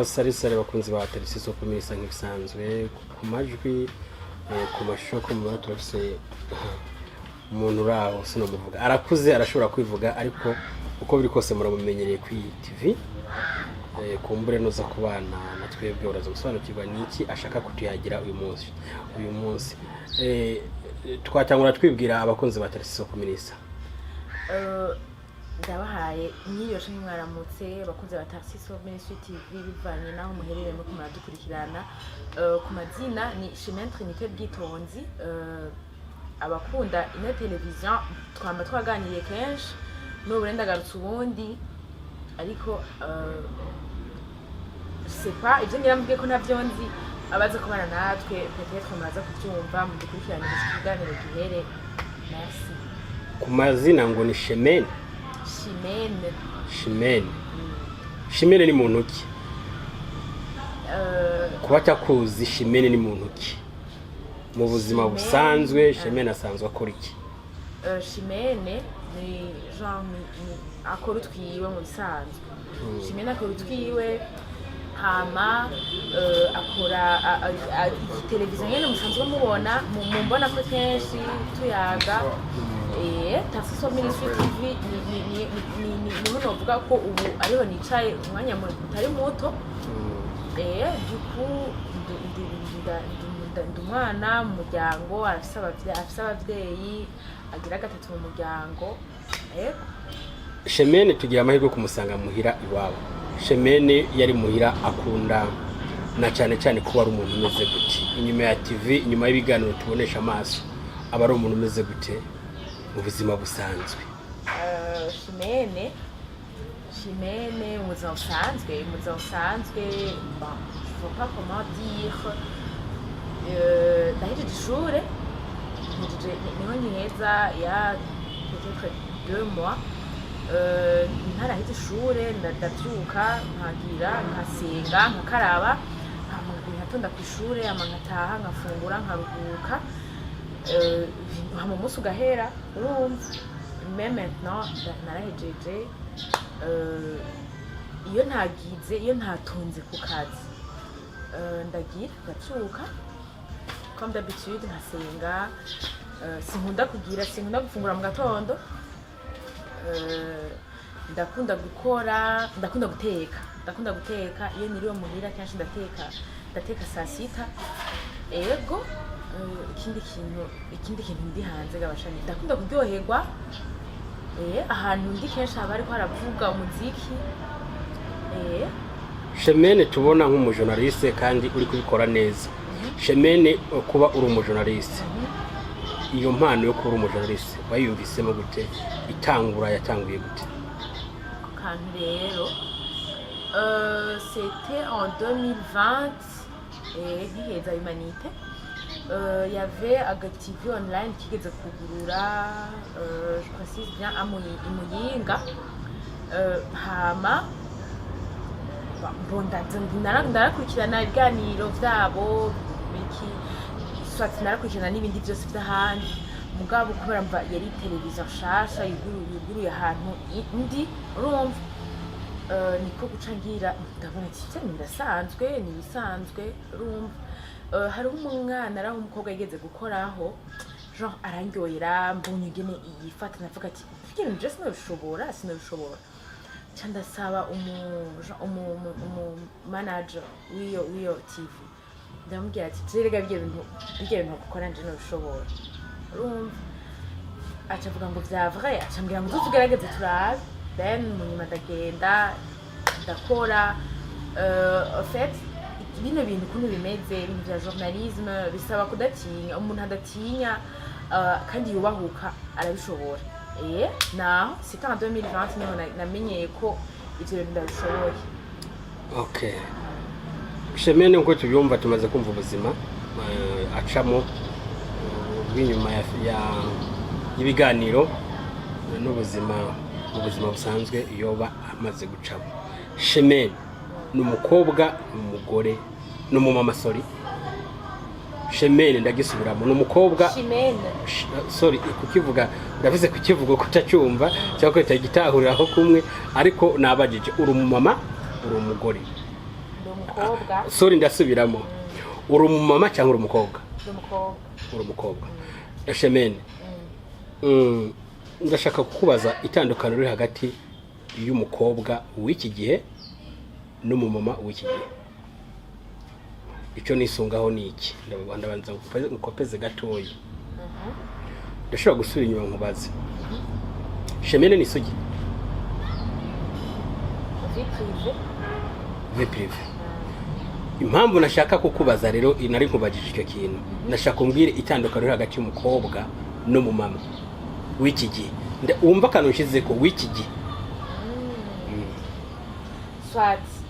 sari bakunzi ba Tarisiso kumisa nk'ibisanzwe ku majwi ku mashusho ko mubona turafise umuntu raho sino muvuga arakuze arashobora kwivuga ariko uko biri kose muramumenyereye ku TV kumbure noza kubana na twebwe uraza gusobanukirwa niki ashaka kutuyagira uyu munsi twatangura twibwira abakunzi ba Tarisiso kumisa ndabahaye nyiyoshe mwaramutse bakunze ba Tarisiso Ministry TV bivanye naho muherereye mu kumaradukurikirana ku mazina ni Chemin Trinité Bwitonzi abakunda ine television twamba twaganiriye kenshi n'uburenda garutse ubundi ariko c'est pas ibyo ngiramubwiye ko navyo nzi abaza kubana natwe peut-être muraza kubyumva mu dukurikirana ikiganiro gihere merci ku mazina ngo ni Chemin Shimene ni muntu ki kuba takuzi Shimene ni muntu ki mu buzima busanzwe Shimene asanzwe akora iki Shimene ni genre akora utwiwe mu bisanzwe Shimene akora utwiwe hama akora televiziyo nyene musanzwe mubona mumbona ko kenshi tuyaga Tarisiso Ministry TV ni novuga ko ubu ariho nicaye umwanya mutari muto duku ndumwana mu muryango afise abavyeyi agira gatatu mu muryango Shemene tugira amahirwe kumusanga muhira iwabo Shemene yari muhira akunda na cyane kuba ari umuntu umeze gute inyuma ya TV inyuma y'ibiganiro tubonesha amaso aba ari umuntu umeze gute mu buzima busanzwe Shimene muzao sanzwe bon je sais pas comment dire d'ailleurs ishure niho nkiheza ya peut-être 2 mois ntarahita ishure ndavyuka nkagira nkasenga nkakaraba nkatonda ku ishure nkataha nkafungura nkaruhuka mu munsi ugahera urumva mais maintenant narahejeje iyo ntatunze ku kazi ndagira ndacuka comme d'habitude nkasenga sinkunda gufungura mu gatondo ndakunda guteka iyo niriwe muhira kenshi ndateka saa sita ego ikindi kintu ndi hanze gabashani ndakunda kuryoherwa ahantu ndi kenshi haba ariko haravuga umuziki Shemene tubona nk'umujournaliste kandi uri kubikora neza Shemene kuba uri umujournaliste iyo mpano yo kuba umujournaliste wayumvisemo gute yatanguye gute kantu rero c'était en 2020 nkiheza humanité il y avait activité online kigeze kugurura je précise bien Muyinga hama ndarakurikirana ibiganiro vyabo biki swati narakurikirana n'ibindi byose by'ahandi mugabo kubera mva yari televiziyo nshasha yuguruye ahantu ndi urumva niko guca ngira ndabona ati ni bisanzwe urumva hari umwana araho umukobwa yigeze gukoraho genre arangyoyera mbonye ingene yifata navuga ati fikiri nje sinabishobora cyandasaba umu manager w'iyo TV ndamubwira ati zerega bige bintu gukora nje nabishobora urumva acavuga ngo vya vrai acambwira ngo tugerageze turabe then munyuma ndagenda ndakora en fait bino bintu kuntu bimeze ibintu bya journalisme bisaba kudatinya umuntu adatinya kandi yubahuka arabishobora naho c'était en 2020 niho namenyeye ko ivyo bintu ndabishoboye okay Shemene ngo tuyumva tumaze kumva ubuzima acamo bw'inyuma y'ibiganiro n'ubuzima busanzwe yoba amaze gucamo Shemene n'umukobwa n'umugore n'umumama Shemene ndagisubiramo n'umukobwa sorry kukivuga ndavuze kukivuga kutacyumva cyangwa ko itagitahuriraho kumwe ariko nabajije uri umumama uri umugore ndi umukobwa sorry ndasubiramo uri umumama cyangwa uri umukobwa uri umukobwa Shemene ndashaka kukubaza itandukano riri hagati y'umukobwa w'iki gihe n'umumama w'iki gihe icyo nisungaho ni iki ndabanza ngukopeze gatoya ndashobora gusubira inyuma nkubaze Shemene ni isugi vie prive impamvu nashaka kukubaza rero nari nkubajije icyo kintu nashaka umbwire itandukano riri hagati y'umukobwa n'umumama w'iki gihe wumva akantu nshize ko w'iki gihe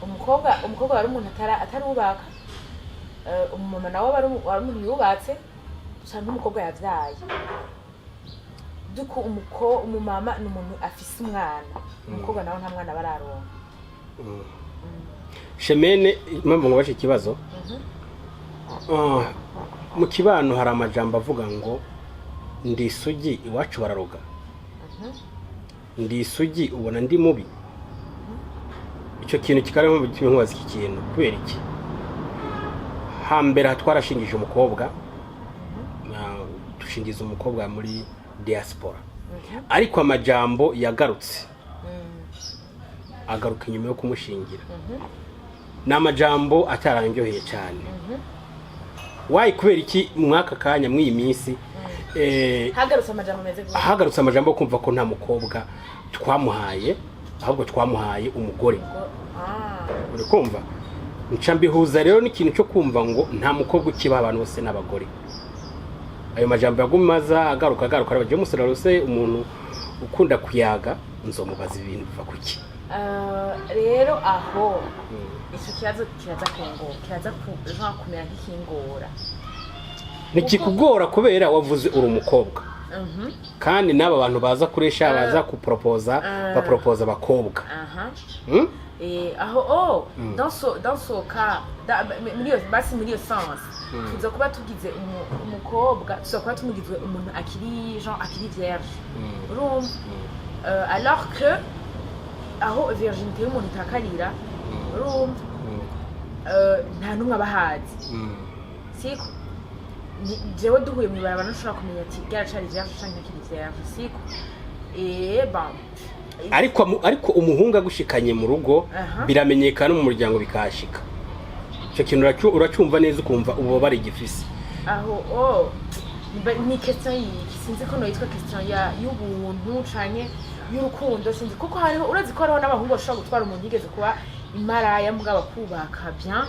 umukobwa wari umuntu atarubaka umumama nawe wari umuntu yubatse cyangwa umukobwa yabyaye duko umumama ni umuntu afise umwana umukobwa nawe nta mwana bararonka Shemene impamvu ngubashe ikibazo mu kibano hari amajambo avuga ngo ndi isugi iwacu bararoga ndi isugi ubona ndi mubi icyo kintu kikarimo nkubaza iki kintu kubera iki hambere hatwarashingije umukobwa dushingiza umukobwa muri diaspora ariko amajambo yagarutse agaruka inyuma yo kumushingira n'amajambo atarangyoheye cyane wayi kubera iki mwaka kanya mw'iyi minsi hagarutse amajambo kumva ko nta mukobwa twamuhaye ahubwo twamuhaye umugore uri kumva nca mbihuza rero n'ikintu cyo kumva ngo nta mukobwa ukiba abantu bose n'abagore ayo majambo yagumaza agaruka arabaje umusore rose umuntu ukunda kuyaga nzomubaza ibintu biva kuki rero aho icyo kibazo kiraza kumera nk'ikingora ntikikugora kubera wavuze uri umukobwa kandi n'aba bantu baza kuresha baza kuporopoza baporopoza abakobwa aho dans ce cas muri iyo sens tuza kuba tugize umukobwa tuza kuba tumugize umuntu akiri vierge urumva alors que aho virginité y'umuntu itakarira urumva nta numwe abahazi siko jewe duhuye mu barabara nshobora kumenya ati byaracari vierge cyangwa akiri vierge siko ariko umuhungu agushikanye mu rugo biramenyekana mu muryango bikashika icyo kintu uracyumva neza ukumva ubu bari igifisi aho ni question sinzi ko no yitwa question y'ubuntu canke y'urukundo sinzi kuko hariho urazi ko hariho n'abahungu bashobora gutwara umuntu yigeze kuba imaraya mbwa bakubaka bien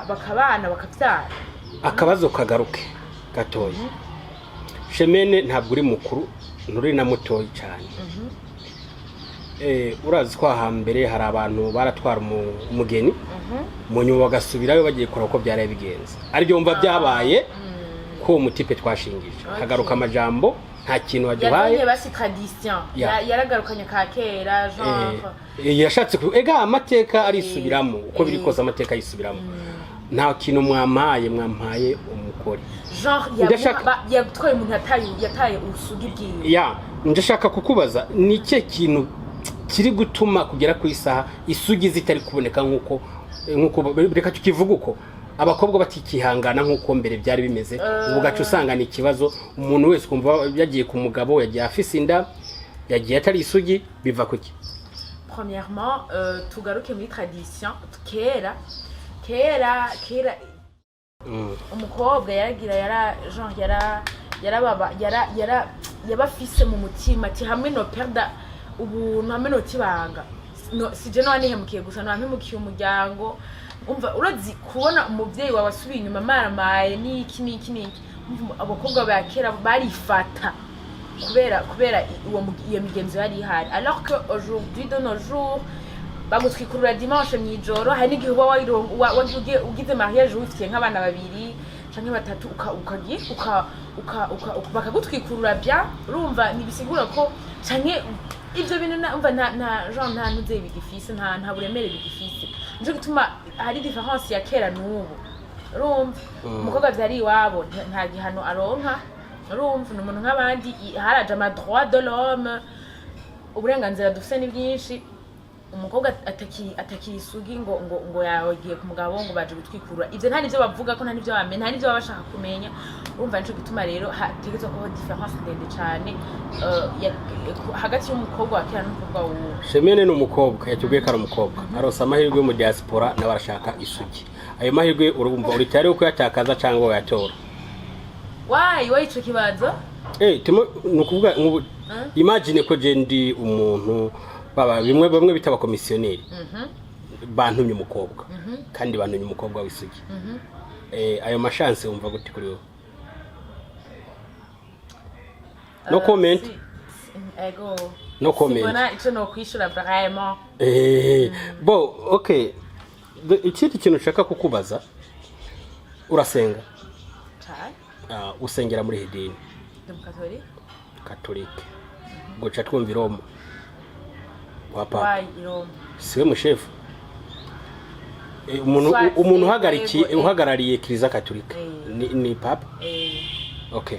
bakabana bakabyara akabazo kagaruke gatoya Shemene ntabwo uri mukuru nturi na mutoyi cyane urazi ko hambere hari abantu baratwara umugeni mu nyuma bagasubirayo bagiye kureba uko byari bigenze aribyo wumva byabaye ko umutipe twashingije hagaruka amajambo nta kintu waduhaye yazanye basi tradition yaragarukanye ka kera genre yashatse amateka arisubiramo uko biri kose amateka yisubiramo nta kintu mwampaye umukore genre yatwaye umuntu yataye usugi bwiwe ndashaka kukubaza ni cye kintu kiri gutuma kugera ku isaha isugi zitari kuboneka nkuko reka tukivuga uko abakobwa batikihangana nkuko mbere byari bimeze ubu gacu usanga ni ikibazo umuntu wese kumva yagiye ku mugabo yagiye afise inda yagiye atari isugi biva kuki premièrement tugaruke muri tradition kera umukobwa yabafise mu mutima ati hamwe no perda ubuntu hamwe no kibanga sije no anihemukiye gusa no ampemukiye umuryango umva urazi kubona umuvyeyi wawe asubiye inyuma maramaye niki abakobwa ba kera barifata kubera iyo migenzo yari ihari alors que aujourd'hui de nos jours bagutwikurura dimanche mwijoro hari n'igihe ugize mariage wifitiye nk'abana babiri canke batatu bakagutwikurura bya urumva nibisigura ko canke ivyo bintu umva nta ntuze bigifise nta buremere bigifise nico gituma hari difference ya kera n'ubu urumva umukobwa vyari iwabo nta gihano aronka urumva n'umuntu nk'abandi haraje ama droit de l'homme uburenganzira dufise ni bwinshi umukobwa atakiri isugi ngo yagiye ku mugabo ngo baje gutwikura ivyo nta nivyo bavuga ko nta nivyo bamenya nta nivyo baba bashaka kumenya urumva nico gituma rero hategezwa ko difference ndende cyane hagati y'umukobwa wakira n'umukobwa wuwo. Shemene ni umukobwa yatubwiye ko ari umukobwa arosa amahirwe mu diaspora n'abarashaka isugi ayo mahirwe urumva uri tayari ko yatakaza cyangwa wayatora why ico kibazo timo nukuvuga imagine ko je ndi umuntu baba bamwe bitaba komisioneri bantumye umukobwa kandi bantumye umukobwa w'isugi ayo mashanse umva gute kuri wowe? No comment. Ego. No comment. Sibona ico no kwishura vraiment. Bo okay. Ikindi kintu nshaka kukubaza urasenga? Usengera muri idini? Ndi Katolike. Gocha twumva Roma. Papa. Why Roma? Siwe mushefu. Umuntu uhagarariye Kiliziya Katolika ni papa. Okay.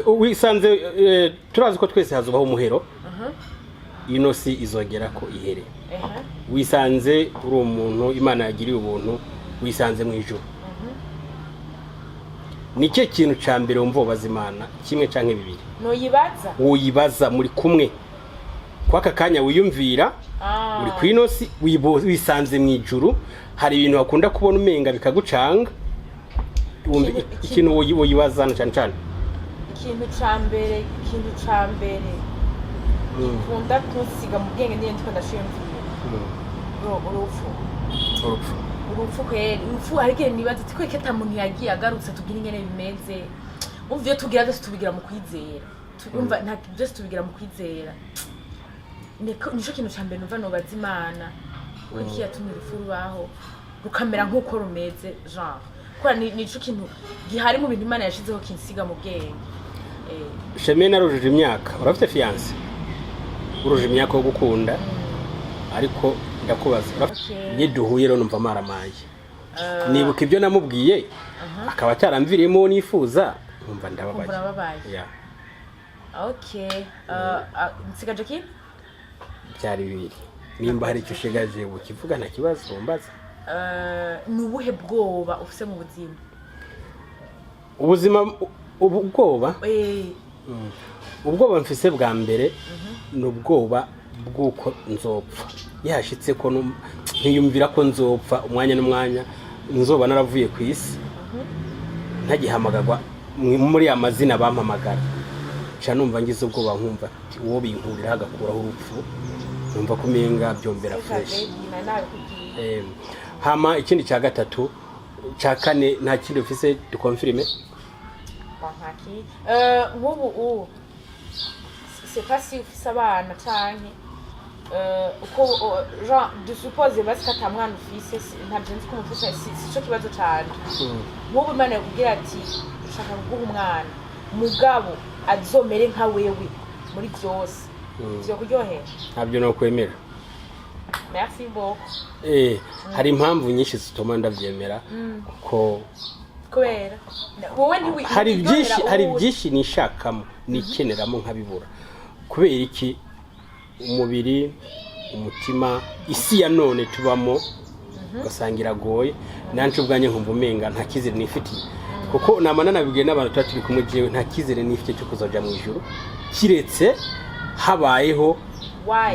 Wisanze turazi ko twese hazubaho umuhero. Ino si izogera ko ihere. Wisanze uri umuntu Imana yagiriye ubuntu wisanze mu ijuru. Nike kintu ca mbere umva bazimana kimwe canke bibiri. No yibaza. Uyibaza muri kumwe. Kwaka kanya wiyumvira uri kwinosi wisanze mu ijuru hari ibintu bakunda kubona umenga bikagucanga. Ikintu woyibazana cyane. Ikintu ca mbere kunda kusiga mu bwenge ndiye ndiko ndashimvira urupfu kweri urupfu ariko nibaza ati kweke ta muntu yagiye agarutse tugira ingene bimeze umva iyo tugira byose tubigira mu kwizera umva nta byose tubigira mu kwizera nico kintu ca mbere numva no bazimana kwiki yatumye urupfu rubaho rukamera nk'uko rumeze genre kwa nico kintu gihari mu bintu Imana yashizeho kinsiga mu bwenge. Shemene arujuje imyaka urafite fiance uruje imyaka yo gukunda ariko ndakubaza ye duhuye rero numva maramaye nibuka ibyo namubwiye akaba ataramviremo nifuza numva ndababaye yeah. Okay nsigaje ki byari bibiri nimba hari icyo ushigaje ukivuga nta kibazo umbaza nubuhe bwoba ufise mu ubuzima ubwoba ubwoba mfise bwa mbere n'ubwoba bwuko nzopfa yashitse ko ntiyumvira ko nzopfa umwanya n'umwanya nzoba naravuye ku isi ntagihamagagwa muri amazina bampamagara cha numva ngize ubwoba nkumva uwo binkurira hagakuraho urupfu numva kumenga byombera fresh hama ikindi cya gatatu cya kane nta kindi ufise dukonfirme nk'ubu c'est pas si ufise abana canke uko genre de suppose basi kata mwana ufise ntabyo nzi ko umufisha sico kibazo cyane nk'ubu Imana yakubwira ati ushaka kuguha umwana mugabo azomere nka wewe muri byose byo kuryohera ntabyo no kwemera. Merci beaucoup. Hari impamvu nyinshi zituma ndavyemera kuko kwera wowe ntiwi hari byinshi nishakamo nikeneramo nkabibura kubera iki umubiri umutima isi ya none tubamo gasangira goye nanje ubwanye nkumva umenga nta kizere nifitiye kuko namana nabibwiye n'abantu turi kumwe jewe nta kizere nifitiye cyo kuzoja mu ijuru kiretse habayeho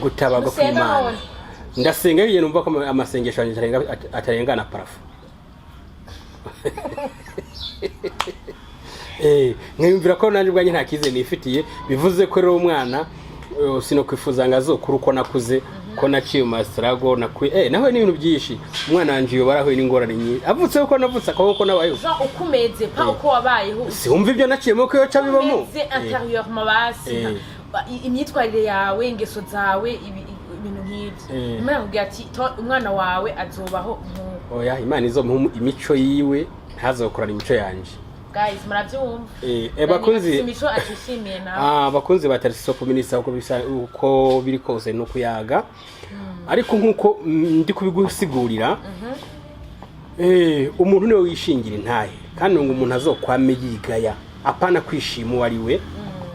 gutabaga ku Imana. Ndasenga biye numva ko amasengesho yanjye atarengana parafu. Nkiyumvira ko nanje bwanye nta kize nifitiye bivuze ko rero umwana sino kwifuza ngazokuru uko nakuze ko naciye masrago nawe ni ibintu byinshi umwana wanje yo barahuye n'ingorane nyinshi avutse uko navutse ko nabayeho ukumeze pa uko wabayeho si umva ibyo naciyemo ko yo cabibamo intérieurement basi imyitwarire yawe ingeso zawe ibintu nk'ibyo Imana kugira ati umwana wawe azobaho oya Imana izomuha imico yiwe ntazokorana imico yanje. Guys murabyumva bakunzi imico atishimiye nawe bakunzi batarisiso kuminisa uko biri kose no kuyaga ariko nkuko ndi kubigusigurira umuntu niwe wishingira intahe kandi ngo umuntu azokwame yigaya apana kwishima wari we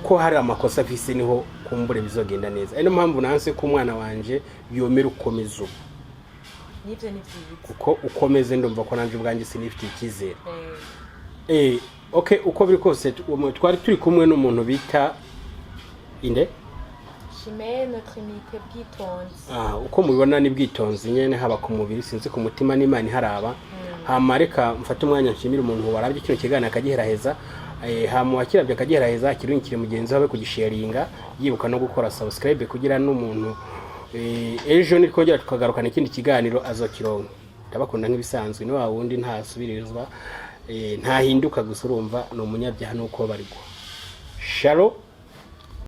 ko hari amakosa afise niho kumbure bizogenda neza ari no mpamvu nanse ko umwana wanje yomera ukomeza ubu nivyo ni vyiza kuko ukomeze ndumva ko nanje ubwanjye sinifite ikizere okay uko biri kose twari turi kumwe n'umuntu bita inde Shime notre imité bwitonzi uko mubibona ni bwitonzi nyene haba ku mubiri sinzi ku mutima n'Imana iharaba hamareka mfata umwanya nshimira umuntu warabye kino kigana akagiheraheza hamu akirabye akagiheraheza akirinkire mugenzi wawe kugisharinga yibuka no gukora subscribe kugira n'umuntu ejo ni twongera tukagarukana ikindi kiganiro azokironka ndabakunda nk'ibisanzwe no wundi ntasubirizwa ntahinduka gusa urumva no munyabyaha nuko barigwa Shalo